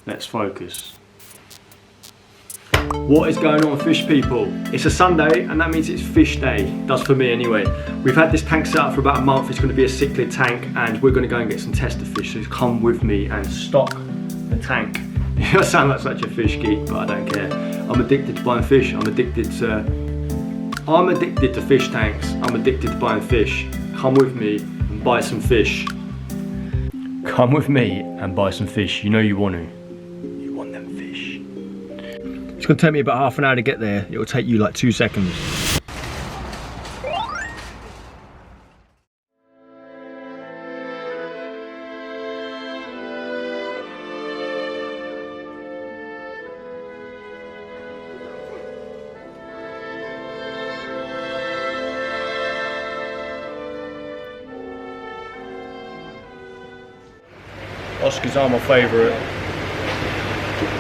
Let's focus. What is going on, fish people? It's a Sunday and that means it's fish day. Does for me anyway. We've had this tank set up for about a month. It's going to be a cichlid tank and we're going to go and get some tester fish. So come with me and stock the tank. I sound like such a fish geek, but I don't care. I'm addicted to buying fish. I'm addicted to fish tanks. I'm addicted to buying fish. Come with me and buy some fish. Come with me and buy some fish. You know you want to. You want them fish. It's going to take me about half an hour to get there. It will take you like 2 seconds. Oscars are my favourite.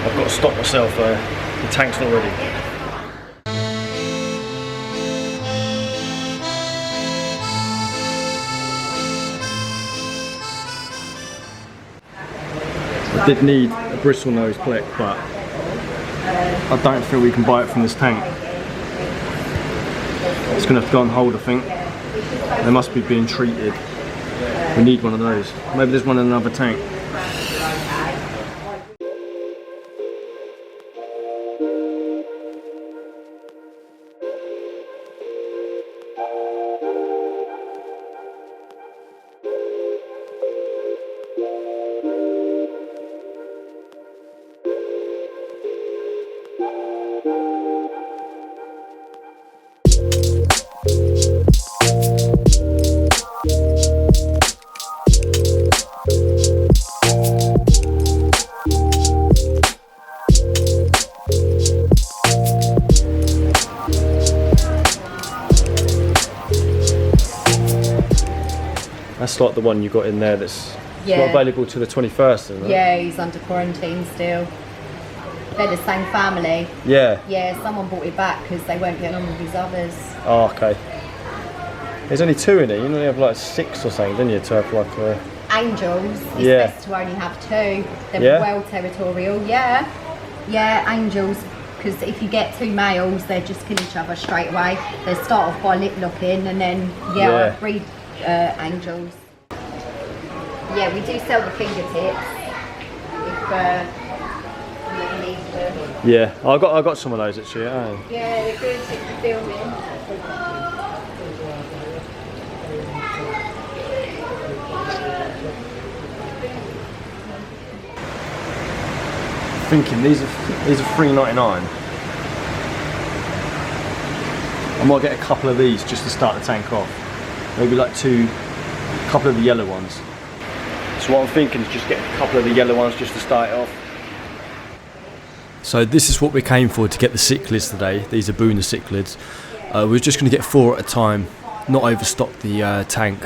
I've got to stop myself though. The tank's not ready. I did need a bristle nose plick, but I don't feel we can buy it from this tank. It's going to have to go on hold, I think. They must be being treated. We need one of those. Maybe there's one in another tank. That's like the one you got in there that's not available till the 21st, isn't it? Yeah, he's under quarantine still. They're the same family. Yeah. Yeah, someone brought it back because they weren't getting on with his others. Oh, okay. There's only 2 in it. You only have like 6 or something, don't you, to have like a... Angels, it's best to only have 2. They're well territorial, yeah. Yeah, angels, because if you get 2 males, they just kill each other straight away. They start off by lip locking and then, I breed angels. Yeah, we do sell the fingertips if you need them. Yeah, I got some of those actually. Yeah, they're good for filming. Thinking these are $3.99. I might get a couple of these just to start the tank off. Maybe like a couple of the yellow ones. So what I'm thinking is just get a couple of the yellow ones just to start it off. So this is what we came for to get the cichlids today. These are Boona cichlids. We're just going to get 4 at a time, not overstock the tank,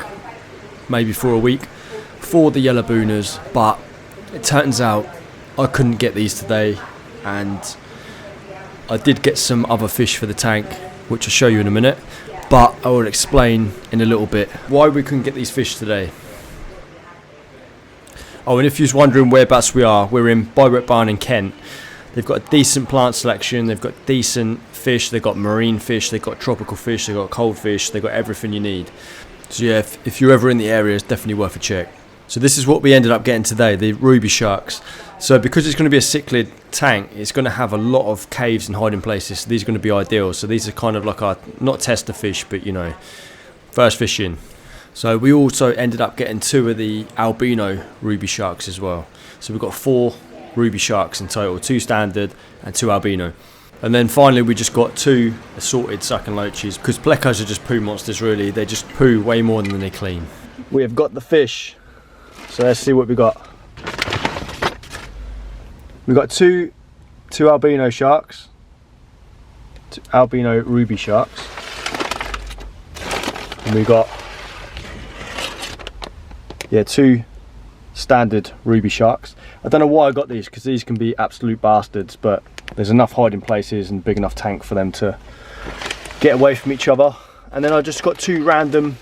maybe for a week, for the yellow Boonas. But it turns out I couldn't get these today, and I did get some other fish for the tank, which I'll show you in a minute. But I will explain in a little bit why we couldn't get these fish today. Oh, and if you're wondering whereabouts we are, we're in Bywet Barn in Kent. They've got a decent plant selection, they've got decent fish, they've got marine fish, they've got tropical fish, they've got cold fish, they've got everything you need. So yeah, if you're ever in the area, it's definitely worth a check. So this is what we ended up getting today, the ruby sharks. So because it's going to be a cichlid tank, it's going to have a lot of caves and hiding places. So these are going to be ideal. So these are kind of like our, not tester fish, but you know, first fish in. So we also ended up getting 2 of the albino ruby sharks as well. So we've got 4 ruby sharks in total, 2 standard and 2 albino. And then finally we just got 2 assorted sucking loaches, because plecos are just poo monsters really. They just poo way more than they clean. We have got the fish. So let's see what we got. We've got two albino sharks, 2 albino ruby sharks, and we got 2 standard ruby sharks. I don't know why I got these, because these can be absolute bastards, but there's enough hiding places and big enough tank for them to get away from each other. And then I just got 2 random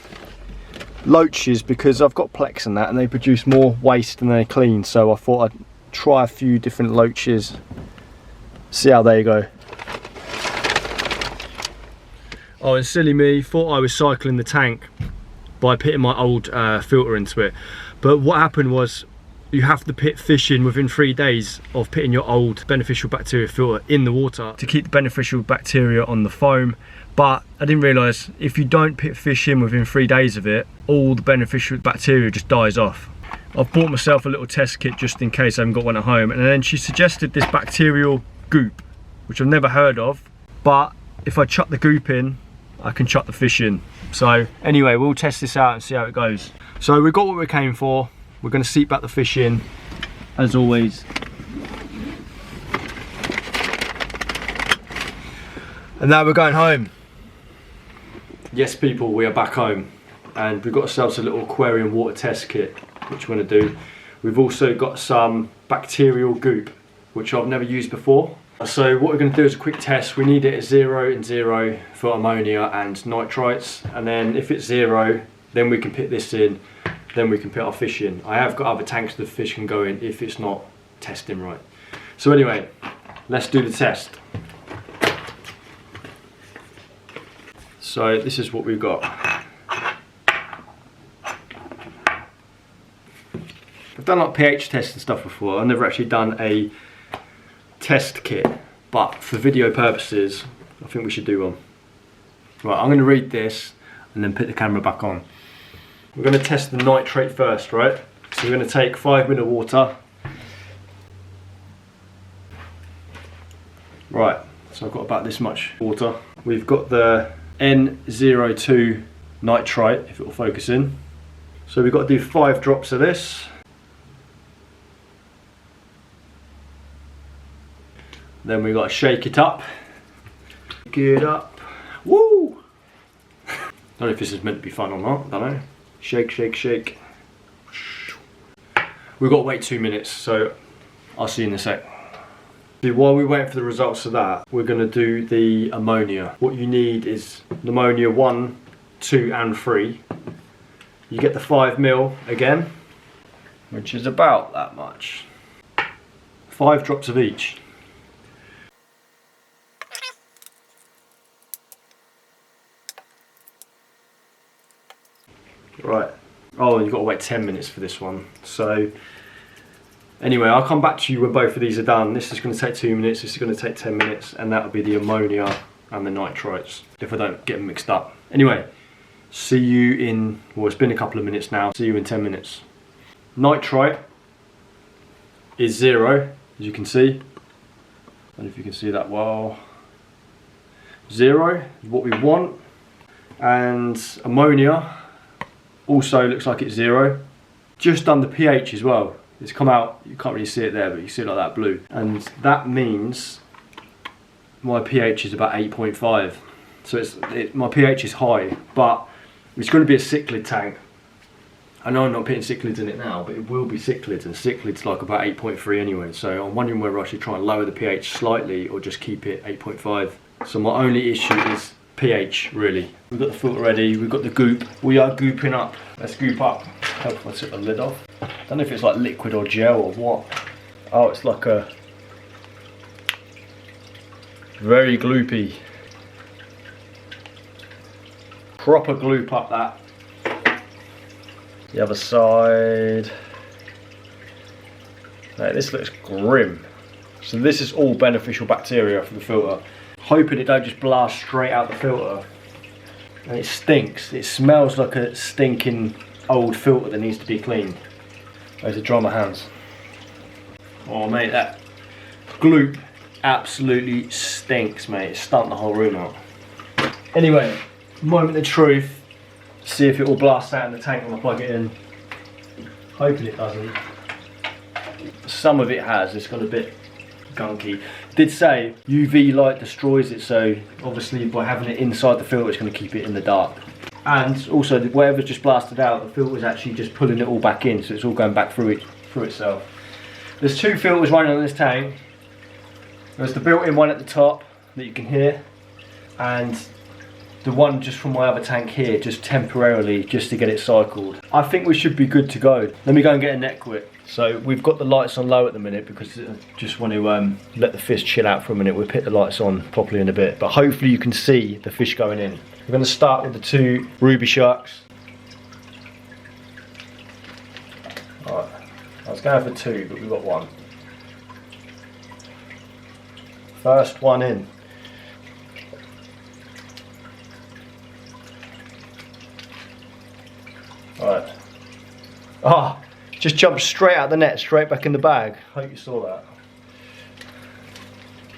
loaches, because I've got plex and that, and they produce more waste than they clean, so I thought I'd try a few different loaches, see how they go. Oh, and silly me, thought I was cycling the tank by pitting my old filter into it. But what happened was, you have to pit fish in within 3 days of pitting your old beneficial bacteria filter in the water to keep the beneficial bacteria on the foam. But I didn't realise, if you don't pit fish in within 3 days of it, all the beneficial bacteria just dies off. I've bought myself a little test kit just in case I haven't got one at home, and then she suggested this bacterial goop, which I've never heard of, but if I chuck the goop in, I can chuck the fish in. So anyway, we'll test this out and see how it goes. So we've got what we came for. We're going to seat back the fish in, as always. And now we're going home. Yes people, we are back home. And we've got ourselves a little aquarium water test kit, which we're going to do. We've also got some bacterial goop, which I've never used before. So what we're going to do is a quick test. We need it at 0 and 0 for ammonia and nitrites. And then if it's 0, then we can put this in. Then we can put our fish in. I have got other tanks the fish can go in if it's not testing right. So anyway, let's do the test. So this is what we've got. I've done like pH tests and stuff before. I've never actually done a test kit, but for video purposes, I think we should do one. Right, I'm going to read this and then put the camera back on. We're going to test the nitrate first, right? So we're going to take 5 ml of water. Right, so I've got about this much water. We've got the N02 nitrite, if it will focus in. So we've got to do 5 drops of this. Then we've got to shake it up. Shake it up. Woo! Don't know if this is meant to be fun or not, don't know. Shake, shake, shake. We've got to wait 2 minutes, so I'll see you in a sec. While we wait for the results of that, we're going to do the ammonia. What you need is ammonia 1, 2 and 3. You get the 5 ml again, which is about that much. 5 drops of each. Right. Oh, and you've got to wait 10 minutes for this one. So anyway, I'll come back to you when both of these are done. This is going to take 2 minutes, this is going to take 10 minutes, and that'll be the ammonia and the nitrites, if I don't get them mixed up. Anyway, see you in, well, it's been a couple of minutes now, see you in 10 minutes. Nitrite is 0, as you can see. I don't know if you can see that well. 0 is what we want, and ammonia also looks like it's 0. Just done the pH as well. It's come out, you can't really see it there, but you see it like that blue. And that means my pH is about 8.5. So my pH is high, but it's going to be a cichlid tank. I know I'm not putting cichlids in it now, but it will be cichlids, and cichlids like about 8.3 anyway. So I'm wondering whether I should try and lower the pH slightly or just keep it 8.5. So my only issue is pH, really. We've got the filter ready, we've got the goop. We are gooping up. Let's goop up. Help if I took the lid off. I don't know if it's like liquid or gel or what. Oh, it's like a very gloopy. Proper gloop up that. The other side. Now, this looks grim. So this is all beneficial bacteria for the filter. Hoping it don't just blast straight out the filter. And it stinks. It smells like a stinking old filter that needs to be cleaned. There's a dry my hands. Oh mate, that gloop absolutely stinks, mate. It stunk the whole room out. Anyway, moment of truth. See if it will blast out in the tank when I plug it in. Hoping it doesn't. Some of it has. It's got a bit gunky. Did say UV light destroys it, so obviously by having it inside the filter, it's going to keep it in the dark. And also, whatever just blasted out, the filter is actually just pulling it all back in, so it's all going back through itself. There's 2 filters running on this tank. There's the built-in one at the top that you can hear, and the one just from my other tank here, just temporarily, just to get it cycled. I think we should be good to go. Let me go and get a net quit. So we've got the lights on low at the minute because I just want to let the fish chill out for a minute. We'll put the lights on properly in a bit, but hopefully you can see the fish going in. We're going to start with the 2 ruby sharks. Alright, I was going for 2, but we've got 1. First one in. Alright. Ah! Just jumped straight out the net, straight back in the bag. Hope you saw that.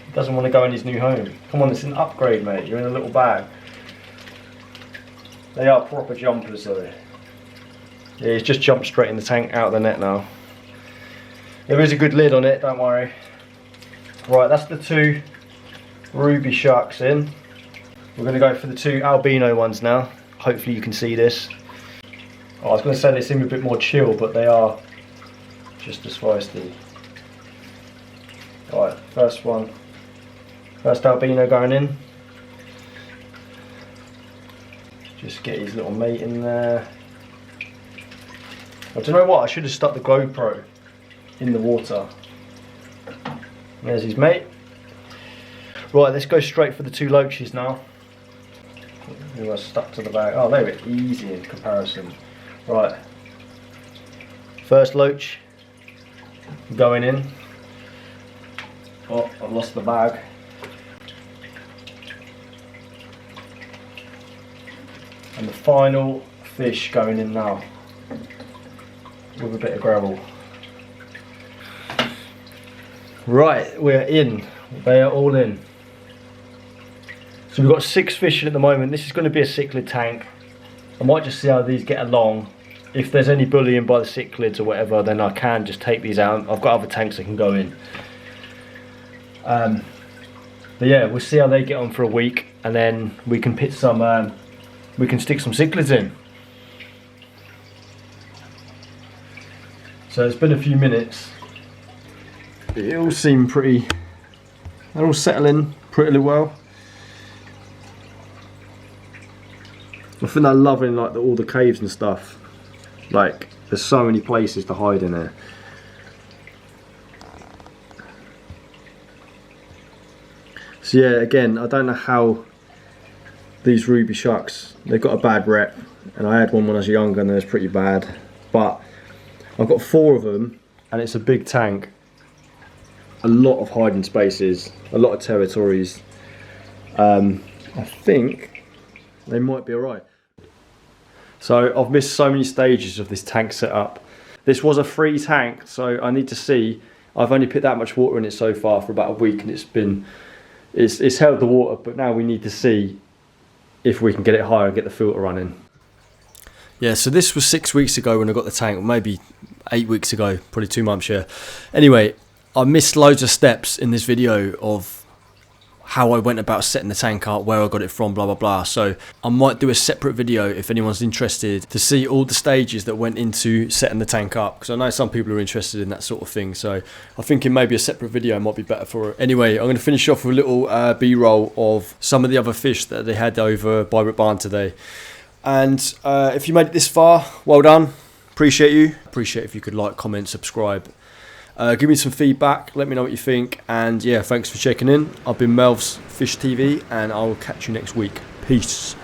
He doesn't want to go in his new home. Come on, it's an upgrade, mate. You're in a little bag. They are proper jumpers, though. Yeah, he's just jumped straight in the tank, out of the net now. There is a good lid on it, don't worry. Right, that's the 2 ruby sharks in. We're going to go for the 2 albino ones now. Hopefully you can see this. Oh, I was going to say they seem a bit more chill, but they are just as feisty. Alright, first one. First albino going in. Just get his little mate in there. I don't know what, I should have stuck the GoPro in the water. There's his mate. Right, let's go straight for the 2 loaches now. Who are stuck to the bag. Oh, they were easy in comparison. Right, first loach going in. Oh, I've lost the bag. And the final fish going in now with a bit of gravel. Right, we're in. They are all in. So we've got 6 fish in at the moment. This is going to be a cichlid tank. I might just see how these get along. If there's any bullying by the cichlids or whatever, then I can just take these out. I've got other tanks that can go in. But yeah, we'll see how they get on for a week, and then we can put some, we can stick some cichlids in. So it's been a few minutes. It all seem pretty. They're all settling pretty well. I think they're loving like all the caves and stuff. Like there's so many places to hide in there. So yeah, again, I don't know how these ruby sharks, they've got a bad rep, and I had one when I was younger and it was pretty bad. But I've got 4 of them, and it's a big tank. A lot of hiding spaces, a lot of territories. I think they might be alright. So I've missed so many stages of this tank setup. This was a free tank, so I need to see. I've only put that much water in it so far for about a week, and it's held the water, but now we need to see if we can get it higher and get the filter running. Yeah, so this was 6 weeks ago when I got the tank, or maybe 8 weeks ago, probably 2 months, yeah. Anyway, I missed loads of steps in this video of how I went about setting the tank up, where I got it from, blah blah blah. So I might do a separate video if anyone's interested to see all the stages that went into setting the tank up, because I know some people are interested in that sort of thing. So I'm thinking maybe a separate video might be better for it. Anyway, I'm going to finish off with a little B-roll of some of the other fish that they had over by Brick Barn today. And if you made it this far, well done. Appreciate you. Appreciate if you could like, comment, subscribe. Give me some feedback, let me know what you think, and yeah, thanks for checking in. I've been MelvsFishTV, and I will catch you next week. Peace.